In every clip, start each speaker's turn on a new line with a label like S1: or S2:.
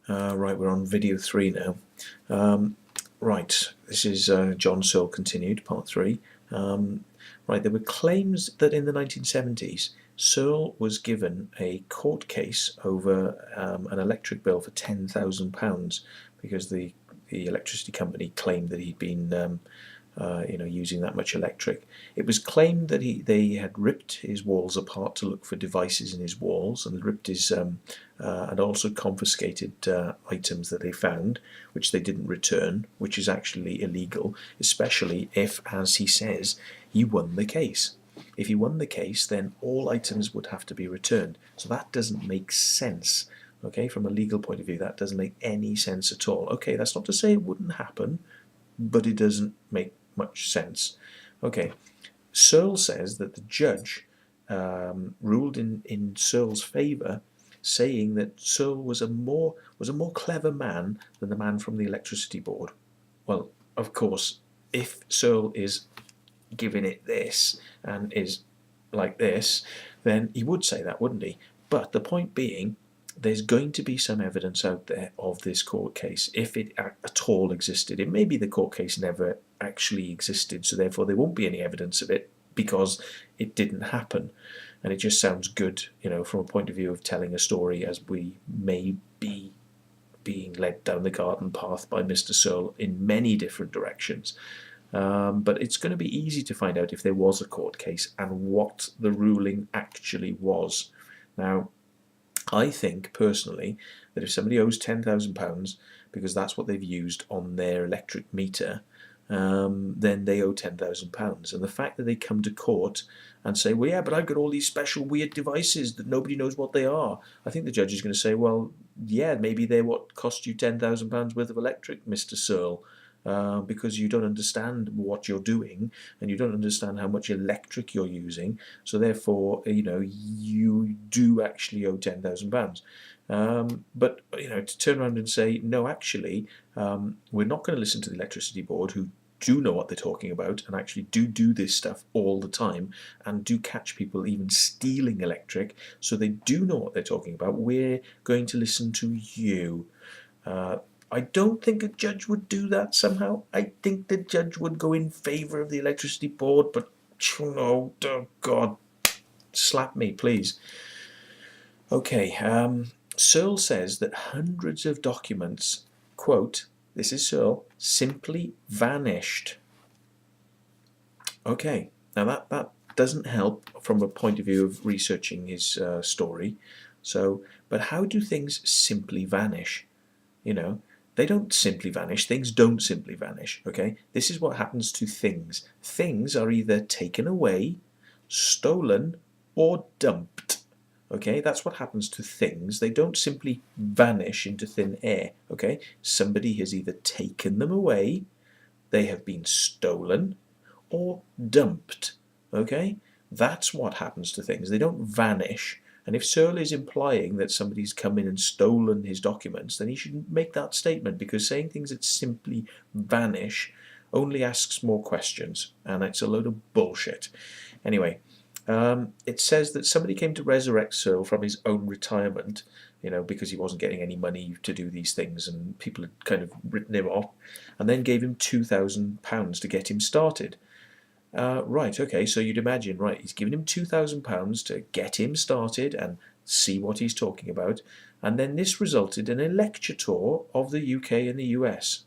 S1: Right, we're on video 3 now. Right, this is John Searl continued, part 3. Right, there were claims that in the 1970s Searl was given a court case over an electric bill for £10,000 because the electricity company claimed that he'd been using that much electric. It was claimed that they had ripped his walls apart to look for devices in his walls, and ripped his and also confiscated items that they found, which they didn't return, which is actually illegal, especially if, as he says, he won the case. If he won the case, then all items would have to be returned. So that doesn't make sense. Okay, from a legal point of view, that doesn't make any sense at all. Okay, that's not to say it wouldn't happen, but it doesn't make much sense. Okay, Searle says that the judge ruled in Searle's favour, saying that Searle was a more clever man than the man from the electricity board. Well, of course, if Searle is giving it this and is like this, then he would say that, wouldn't he? But the point being, there's going to be some evidence out there of this court case, if it at all existed. It may be the court case never actually existed, so therefore there won't be any evidence of it because it didn't happen. And it just sounds good, from a point of view of telling a story, as we may be being led down the garden path by Mr. Searle in many different directions. But it's going to be easy to find out if there was a court case and what the ruling actually was. Now, I think personally that if somebody owes £10,000 because that's what they've used on their electric meter, then they owe £10,000. And the fact that they come to court and say, well, yeah, but I've got all these special weird devices that nobody knows what they are, I think the judge is going to say, well, yeah, maybe they're what cost you £10,000 worth of electric, Mr. Searle. Because you don't understand what you're doing and you don't understand how much electric you're using, so therefore you do actually owe £10,000. But to turn around and say no, actually we're not going to listen to the electricity board, who do know what they're talking about and actually do this stuff all the time and do catch people even stealing electric, so they do know what they're talking about. We're going to listen to you. I don't think a judge would do that somehow. I think the judge would go in favour of the electricity board, but oh God, slap me, please. Okay, Searle says that hundreds of documents, quote, this is Searle, simply vanished. Okay, now that doesn't help from a point of view of researching his story. But how do things simply vanish? They don't simply vanish. Things don't simply vanish, okay? This is what happens to things. Things are either taken away, stolen, or dumped, okay? That's what happens to things. They don't simply vanish into thin air, okay? Somebody has either taken them away, they have been stolen, or dumped, okay? That's what happens to things. They don't vanish. And if Searle is implying that somebody's come in and stolen his documents, then he shouldn't make that statement, because saying things that simply vanish only asks more questions, and it's a load of bullshit. Anyway, it says that somebody came to resurrect Searle from his own retirement, because he wasn't getting any money to do these things, and people had kind of written him off, and then gave him £2,000 to get him started. Right, okay, so you'd imagine, right, he's given him £2,000 to get him started and see what he's talking about, and then this resulted in a lecture tour of the UK and the US.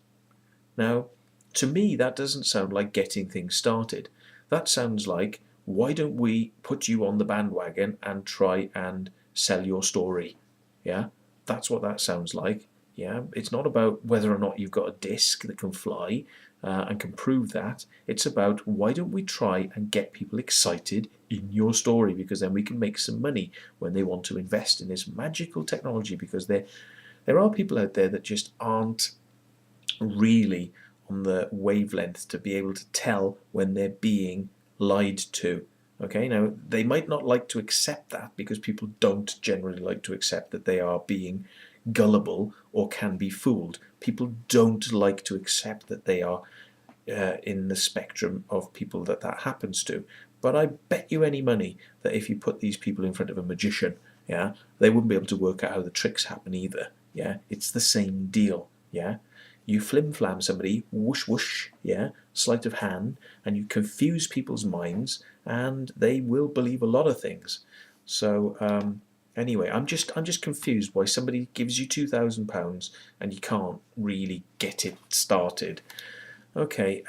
S1: Now, to me, that doesn't sound like getting things started. That sounds like, why don't we put you on the bandwagon and try and sell your story? Yeah, that's what that sounds like. Yeah, it's not about whether or not you've got a disc that can fly and can prove that. It's about, why don't we try and get people excited in your story, because then we can make some money when they want to invest in this magical technology, because there are people out there that just aren't really on the wavelength to be able to tell when they're being lied to. Okay, now they might not like to accept that, because people don't generally like to accept that they are being gullible or can be fooled. People don't like to accept that they are in the spectrum of people that happens to. But I bet you any money that if you put these people in front of a magician, yeah, they wouldn't be able to work out how the tricks happen either. yeah, it's the same deal, yeah. You flim-flam somebody, whoosh whoosh, yeah, sleight of hand, and you confuse people's minds, and they will believe a lot of things. So anyway, I'm just confused why somebody gives you £2,000 and you can't really get it started. Okay,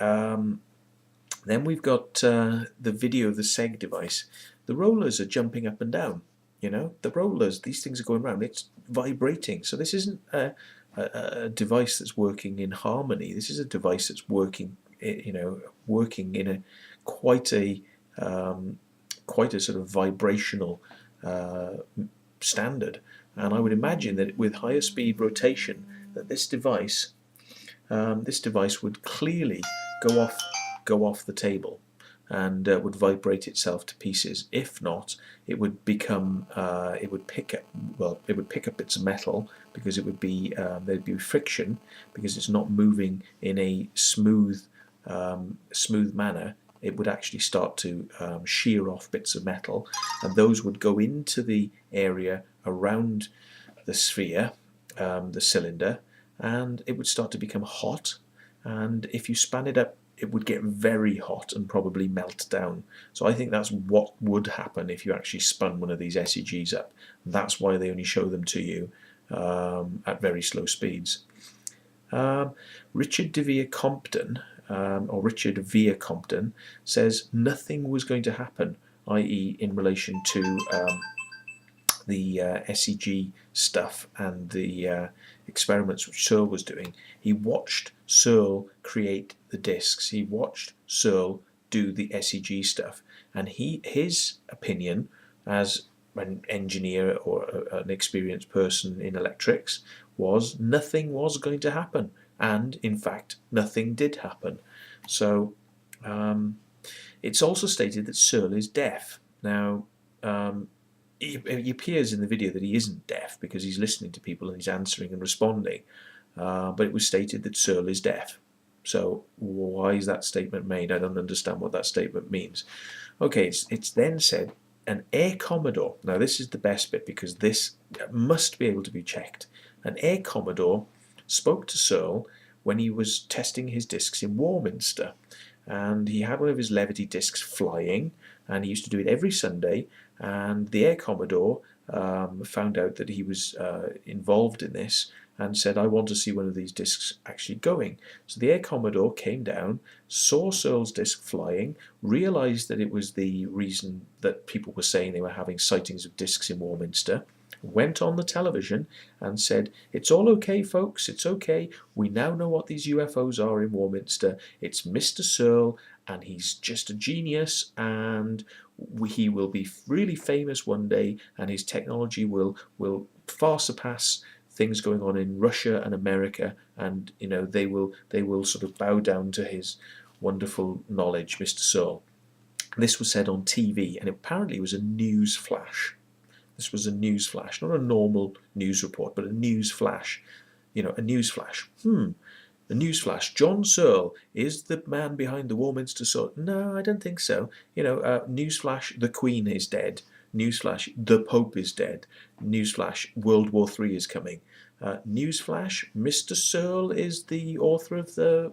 S1: then we've got the video of the SEG device. The rollers are jumping up and down. You know, the rollers, these things are going around. It's vibrating. So this isn't a device that's working in harmony. This is a device that's working, you know, working in a quite a quite a sort of vibrational standard. And I would imagine that with higher speed rotation, that this device would clearly go off the table and would vibrate itself to pieces. If not, it would become it would pick up bits of metal, because it would be there'd be friction, because it's not moving in a smooth manner. It would actually start to shear off bits of metal, and those would go into the area around the sphere, the cylinder, and it would start to become hot. And if you span it up, it would get very hot and probably melt down. So I think that's what would happen if you actually spun one of these SEGs up. That's why they only show them to you at very slow speeds. Richard Vere Compton says nothing was going to happen, i.e. in relation to the SEG stuff and the experiments which Searle was doing. He watched Searle create the discs. He watched Searle do the SEG stuff, and his opinion as an engineer or an experienced person in electrics was nothing was going to happen, and in fact nothing did happen. So it's also stated that Searle is deaf. Now it appears in the video that he isn't deaf, because he's listening to people and he's answering and responding, but it was stated that Searle is deaf. So why is that statement made? I don't understand what that statement means. Okay, it's then said an Air Commodore. Now this is the best bit, because this must be able to be checked. An Air Commodore spoke to Searle when he was testing his discs in Warminster, and he had one of his levity discs flying, and he used to do it every Sunday. And the Air Commodore found out that he was involved in this, and said, I want to see one of these discs actually going. So the Air Commodore came down, saw Searle's disc flying, realised that it was the reason that people were saying they were having sightings of discs in Warminster, went on the television and said, it's all okay, folks, it's okay. We now know what these UFOs are in Warminster. It's Mr. Searle, and he's just a genius, and he will be really famous one day, and his technology will far surpass things going on in Russia and America, and you know they will sort of bow down to his wonderful knowledge, Mr. Searle. This was said on TV, and apparently it was a news flash. This was a news flash, not a normal news report, but a news flash. You know, a news flash. A news flash. John Searle is the man behind the Warminster sword. No, I don't think so. You know, news flash. The Queen is dead. Newsflash, the Pope is dead. Newsflash, World War III is coming. Newsflash, Mr. Searle is the author of the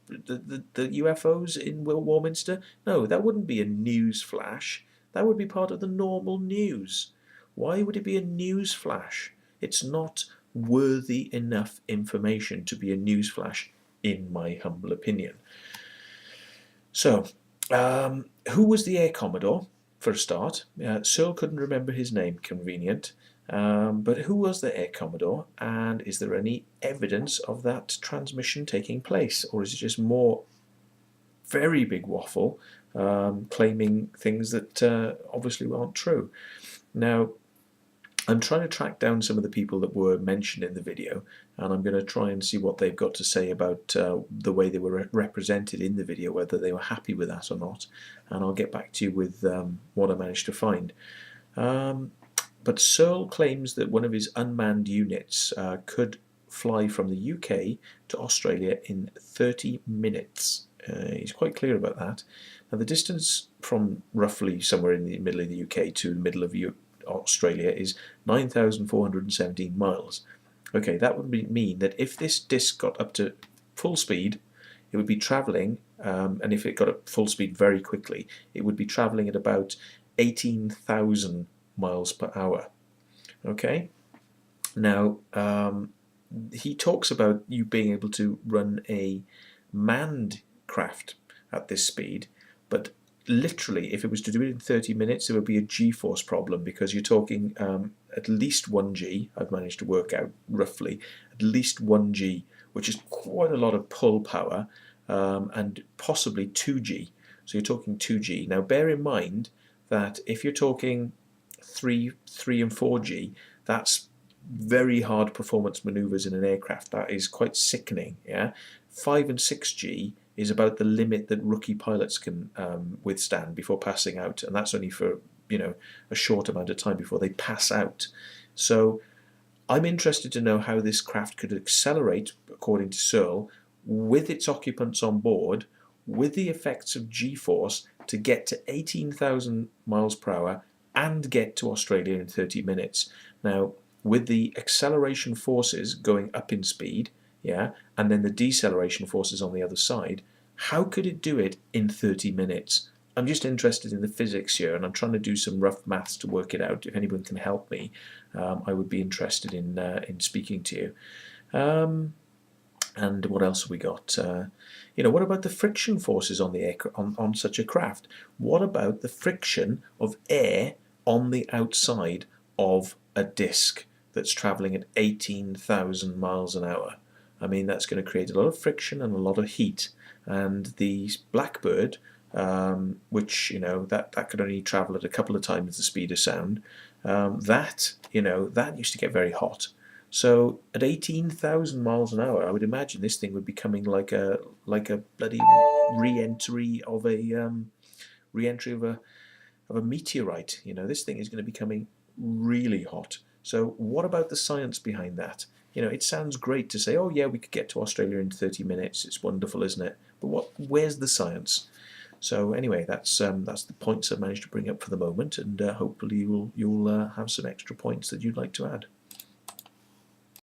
S1: UFOs in Warminster. No, that wouldn't be a newsflash. That would be part of the normal news. Why would it be a newsflash? It's not worthy enough information to be a newsflash, in my humble opinion. So, who was the Air Commodore? For a start, Searle couldn't remember his name, convenient, but who was the Air Commodore, and is there any evidence of that transmission taking place, or is it just more very big waffle claiming things that obviously aren't true? Now, I'm trying to track down some of the people that were mentioned in the video, and I'm going to try and see what they've got to say about the way they were represented in the video, whether they were happy with that or not, and I'll get back to you with what I managed to find. But Searle claims that one of his unmanned units could fly from the UK to Australia in 30 minutes. He's quite clear about that. Now, the distance from roughly somewhere in the middle of the UK to the middle of Australia is 9,417 miles. Okay, that would mean that if this disk got up to full speed, it would be traveling, and if it got up full speed very quickly, it would be traveling at about 18,000 miles per hour. Okay, now he talks about you being able to run a manned craft at this speed, but literally, if it was to do it in 30 minutes, there would be a G-force problem, because you're talking at least 1G, I've managed to work out roughly, at least 1G, which is quite a lot of pull power, and possibly 2G. So you're talking 2G. Now bear in mind that if you're talking 3 and 4G, that's very hard performance maneuvers in an aircraft. That is quite sickening. Yeah, 5 and 6G is about the limit that rookie pilots can withstand before passing out, and that's only for a short amount of time before they pass out. So I'm interested to know how this craft could accelerate, according to Searl, with its occupants on board, with the effects of G-force, to get to 18,000 miles per hour and get to Australia in 30 minutes. Now, with the acceleration forces going up in speed, yeah, and then the deceleration forces on the other side, how could it do it in 30 minutes? I'm just interested in the physics here, and I'm trying to do some rough maths to work it out. If anyone can help me, I would be interested in speaking to you. And what else have we got? What about the friction forces on the on such a craft? What about the friction of air on the outside of a disc that's traveling at 18,000 miles an hour? I mean, that's going to create a lot of friction and a lot of heat. And the Blackbird, which that could only travel at a couple of times the speed of sound, that used to get very hot. So at 18,000 miles an hour, I would imagine this thing would be coming like a bloody re-entry of a meteorite. This thing is going to be coming really hot. So what about the science behind that? It sounds great to say, oh yeah, we could get to Australia in 30 minutes. It's wonderful, isn't it? But where's the science? So anyway, that's the points I've managed to bring up for the moment, and hopefully you'll have some extra points that you'd like to add.